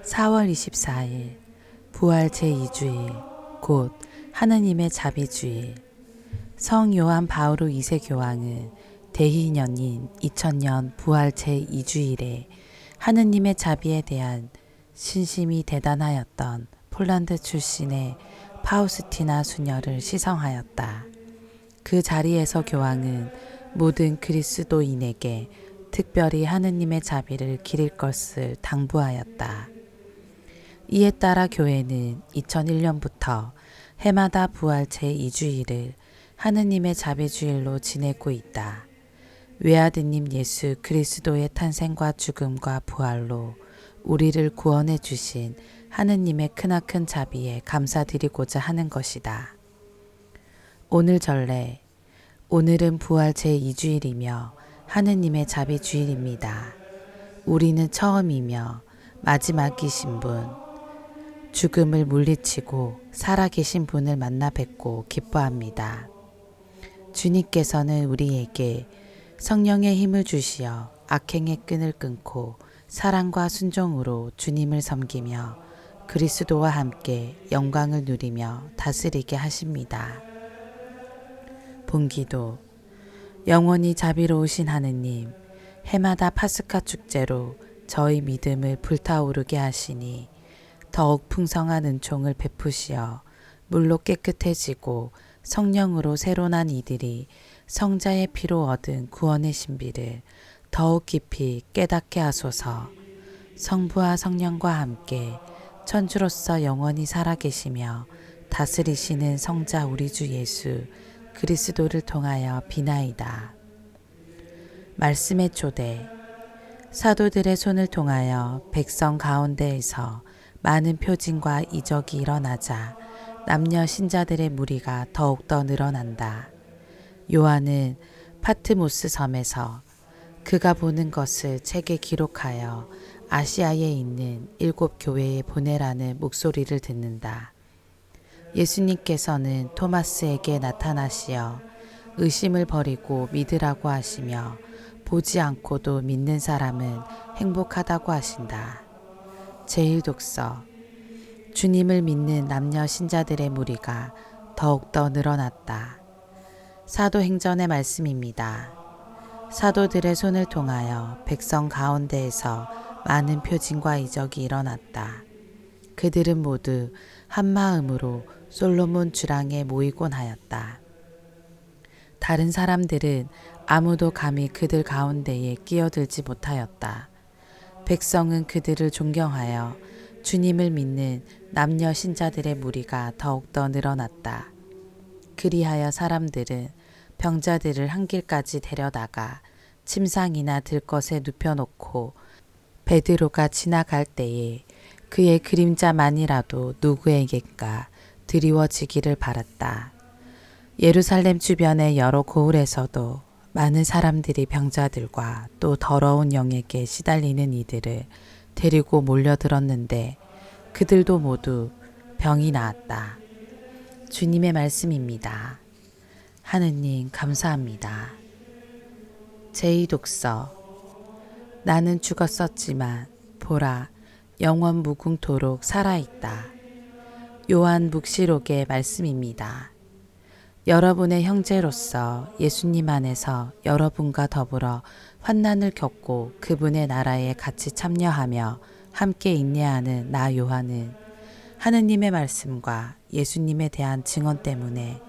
4월 24일 부활 제2주일 곧 하느님의 자비주일. 성 요한 바오로 2세 교황은 대희년인 2000년 부활 제2주일에 하느님의 자비에 대한 신심이 대단하였던 폴란드 출신의 파우스티나 수녀를 시성하였다. 그 자리에서 교황은 모든 그리스도인에게 특별히 하느님의 자비를 기릴 것을 당부하였다. 이에 따라 교회는 2001년부터 해마다 부활 제2주일을 하느님의 자비주일로 지내고 있다. 외아드님 예수 그리스도의 탄생과 죽음과 부활로 우리를 구원해 주신 하느님의 크나큰 자비에 감사드리고자 하는 것이다. 오늘 전래, 오늘은 부활 제2주일이며 하느님의 자비주일입니다. 우리는 처음이며 마지막이신 분, 죽음을 물리치고 살아계신 분을 만나 뵙고 기뻐합니다. 주님께서는 우리에게 성령의 힘을 주시어 악행의 끈을 끊고 사랑과 순종으로 주님을 섬기며 그리스도와 함께 영광을 누리며 다스리게 하십니다. 본기도. 영원히 자비로우신 하느님, 해마다 파스카 축제로 저희 믿음을 불타오르게 하시니 더욱 풍성한 은총을 베푸시어 물로 깨끗해지고 성령으로 새로 난 이들이 성자의 피로 얻은 구원의 신비를 더욱 깊이 깨닫게 하소서. 성부와 성령과 함께 천주로서 영원히 살아계시며 다스리시는 성자 우리 주 예수 그리스도를 통하여 비나이다. 말씀의 초대. 사도들의 손을 통하여 백성 가운데에서 많은 표징과 이적이 일어나자 남녀 신자들의 무리가 더욱더 늘어난다. 요한은 파트모스 섬에서 그가 보는 것을 책에 기록하여 아시아에 있는 7 교회에 보내라는 목소리를 듣는다. 예수님께서는 토마스에게 나타나시어 의심을 버리고 믿으라고 하시며 보지 않고도 믿는 사람은 행복하다고 하신다. 제1독서. 주님을 믿는 남녀 신자들의 무리가 더욱더 늘어났다. 사도행전의 말씀입니다. 사도들의 손을 통하여 백성 가운데에서 많은 표징과 이적이 일어났다. 그들은 모두 한 마음으로 솔로몬 주랑에 모이곤 하였다. 다른 사람들은 아무도 감히 그들 가운데에 끼어들지 못하였다. 백성은 그들을 존경하여 주님을 믿는 남녀 신자들의 무리가 더욱더 늘어났다. 그리하여 사람들은 병자들을 한 길까지 데려다가 침상이나 들것에 눕혀놓고 베드로가 지나갈 때에 그의 그림자만이라도 누구에게가 드리워지기를 바랐다. 예루살렘 주변의 여러 고을에서도 많은 사람들이 병자들과 또 더러운 영에게 시달리는 이들을 데리고 몰려들었는데 그들도 모두 병이 나았다. 주님의 말씀입니다. 하느님 감사합니다. 제2독서. 나는 죽었었지만 보라 영원 무궁토록 살아있다. 요한 묵시록의 말씀입니다. 여러분의 형제로서 예수님 안에서 여러분과 더불어 환난을 겪고 그분의 나라에 같이 참여하며 함께 인내하는 나 요한은 하느님의 말씀과 예수님에 대한 증언 때문에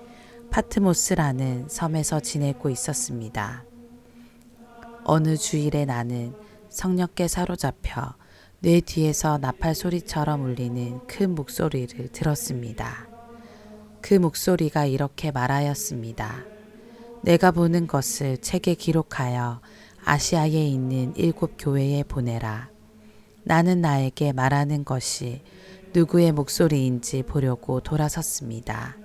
파트모스라는 섬에서 지내고 있었습니다. 어느 주일에 나는 성령께 사로잡혀 내 뒤에서 나팔 소리처럼 울리는 큰 목소리를 들었습니다. 그 목소리가 이렇게 말하였습니다. 내가 보는 것을 책에 기록하여 아시아에 있는 7 교회에 보내라. 나는 나에게 말하는 것이 누구의 목소리인지 보려고 돌아섰습니다.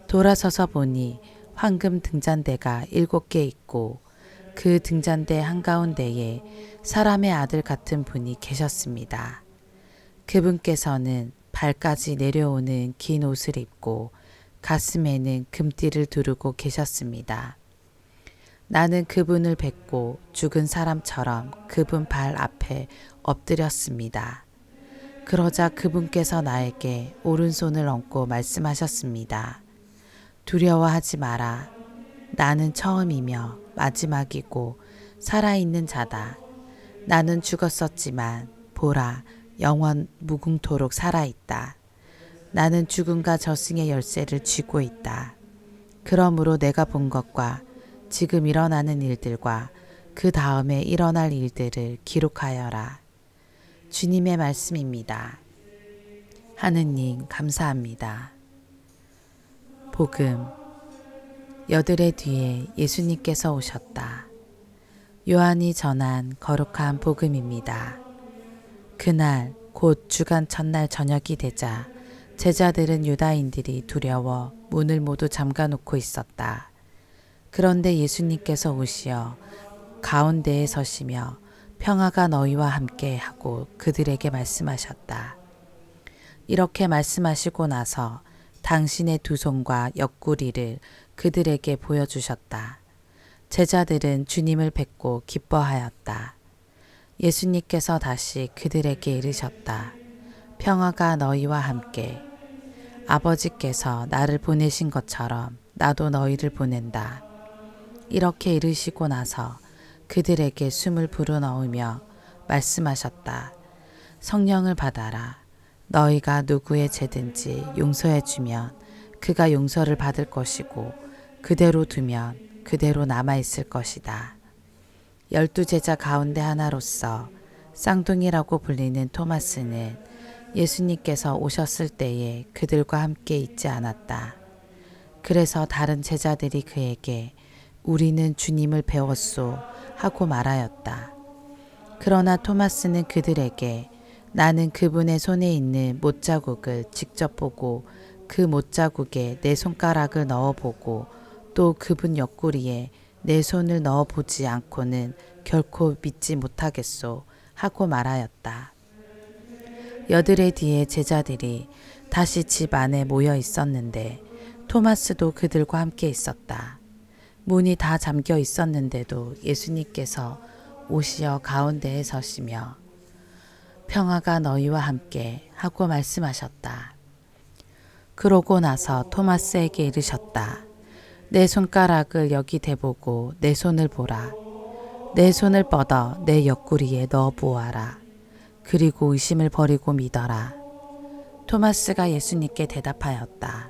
돌아서서 보니 황금 등잔대가 7개 있고 그 등잔대 한가운데에 사람의 아들 같은 분이 계셨습니다. 그분께서는 발까지 내려오는 긴 옷을 입고 가슴에는 금띠를 두르고 계셨습니다. 나는 그분을 뵙고 죽은 사람처럼 그분 발 앞에 엎드렸습니다. 그러자 그분께서 나에게 오른손을 얹고 말씀하셨습니다. 두려워하지 마라. 나는 처음이며 마지막이고 살아있는 자다. 나는 죽었었지만 보라, 영원 무궁토록 살아있다. 나는 죽음과 저승의 열쇠를 쥐고 있다. 그러므로 내가 본 것과 지금 일어나는 일들과 그 다음에 일어날 일들을 기록하여라. 주님의 말씀입니다. 하느님 감사합니다. 복음. 여드레 뒤에 예수님께서 오셨다. 요한이 전한 거룩한 복음입니다. 그날 곧 주간 첫날 저녁이 되자 제자들은 유다인들이 두려워 문을 모두 잠가놓고 있었다. 그런데 예수님께서 오시어 가운데에 서시며 평화가 너희와 함께 하고 그들에게 말씀하셨다. 이렇게 말씀하시고 나서 당신의 두 손과 옆구리를 그들에게 보여주셨다. 제자들은 주님을 뵙고 기뻐하였다. 예수님께서 다시 그들에게 이르셨다. 평화가 너희와 함께. 아버지께서 나를 보내신 것처럼 나도 너희를 보낸다. 이렇게 이르시고 나서 그들에게 숨을 불어넣으며 말씀하셨다. 성령을 받아라. 너희가 누구의 죄든지 용서해 주면 그가 용서를 받을 것이고 그대로 두면 그대로 남아있을 것이다. 12제자 가운데 하나로서 쌍둥이라고 불리는 토마스는 예수님께서 오셨을 때에 그들과 함께 있지 않았다. 그래서 다른 제자들이 그에게 우리는 주님을 배웠소 하고 말하였다. 그러나 토마스는 그들에게 나는 그분의 손에 있는 못자국을 직접 보고 그 못자국에 내 손가락을 넣어보고 또 그분 옆구리에 내 손을 넣어보지 않고는 결코 믿지 못하겠소 하고 말하였다. 여드레 뒤에 제자들이 다시 집 안에 모여 있었는데 토마스도 그들과 함께 있었다. 문이 다 잠겨 있었는데도 예수님께서 오시어 가운데에 서시며 평화가 너희와 함께 하고 말씀하셨다. 그러고 나서 토마스에게 이르셨다. 내 손가락을 여기 대보고 내 손을 보라. 내 손을 뻗어 내 옆구리에 넣어 보아라. 그리고 의심을 버리고 믿어라. 토마스가 예수님께 대답하였다.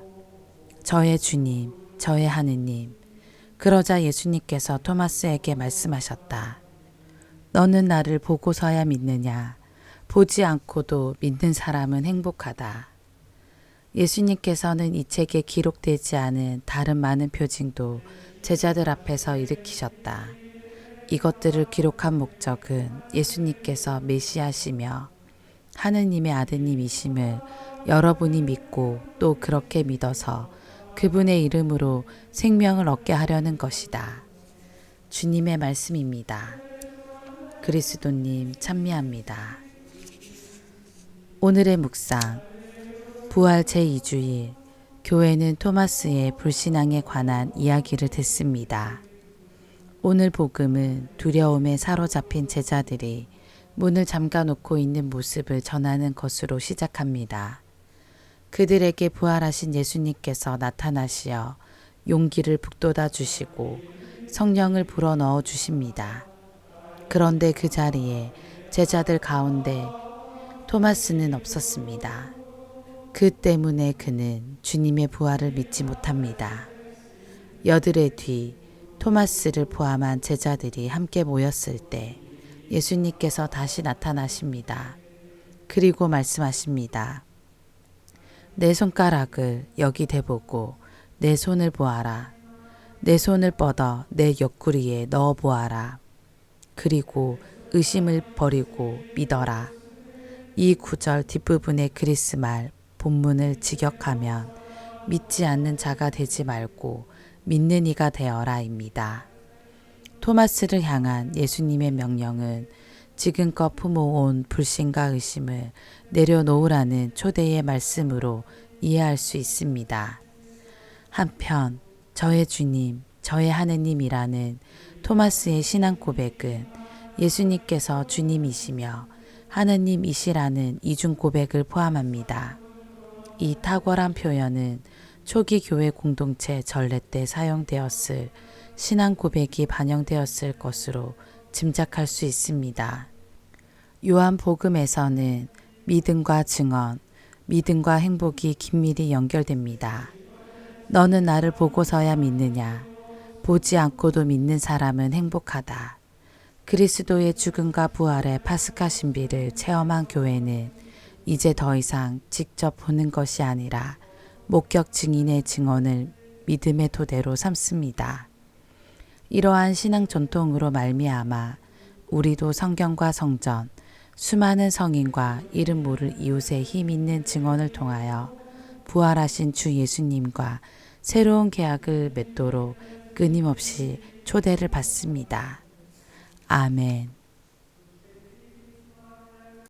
저의 주님, 저의 하느님. 그러자 예수님께서 토마스에게 말씀하셨다. 너는 나를 보고서야 믿느냐? 보지 않고도 믿는 사람은 행복하다. 예수님께서는 이 책에 기록되지 않은 다른 많은 표징도 제자들 앞에서 일으키셨다. 이것들을 기록한 목적은 예수님께서 메시아시며 하느님의 아드님이심을 여러분이 믿고 또 그렇게 믿어서 그분의 이름으로 생명을 얻게 하려는 것이다. 주님의 말씀입니다. 그리스도님 찬미합니다. 오늘의 묵상. 부활 제2주일 교회는 토마스의 불신앙에 관한 이야기를 듣습니다. 오늘 복음은 두려움에 사로잡힌 제자들이 문을 잠가놓고 있는 모습을 전하는 것으로 시작합니다. 그들에게 부활하신 예수님께서 나타나시어 용기를 북돋아 주시고 성령을 불어넣어 주십니다. 그런데 그 자리에 제자들 가운데 토마스는 없었습니다. 그 때문에 그는 주님의 부활을 믿지 못합니다. 여드레 뒤 토마스를 포함한 제자들이 함께 모였을 때 예수님께서 다시 나타나십니다. 그리고 말씀하십니다. 내 손가락을 여기 대보고 내 손을 보아라. 내 손을 뻗어 내 옆구리에 넣어 보아라. 그리고 의심을 버리고 믿어라. 이 구절 뒷부분의 그리스말 본문을 직역하면 믿지 않는 자가 되지 말고 믿는 이가 되어라입니다. 토마스를 향한 예수님의 명령은 지금껏 품어온 불신과 의심을 내려놓으라는 초대의 말씀으로 이해할 수 있습니다. 한편 저의 주님, 저의 하느님이라는 토마스의 신앙 고백은 예수님께서 주님이시며 하느님이시라는 이중 고백을 포함합니다. 이 탁월한 표현은 초기 교회 공동체 전례 때 사용되었을 신앙 고백이 반영되었을 것으로 짐작할 수 있습니다. 요한복음에서는 믿음과 증언, 믿음과 행복이 긴밀히 연결됩니다. 너는 나를 보고서야 믿느냐? 보지 않고도 믿는 사람은 행복하다. 그리스도의 죽음과 부활의 파스카 신비를 체험한 교회는 이제 더 이상 직접 보는 것이 아니라 목격 증인의 증언을 믿음의 토대로 삼습니다. 이러한 신앙 전통으로 말미암아 우리도 성경과 성전, 수많은 성인과 이름 모를 이웃의 힘 있는 증언을 통하여 부활하신 주 예수님과 새로운 계약을 맺도록 끊임없이 초대를 받습니다. 아멘.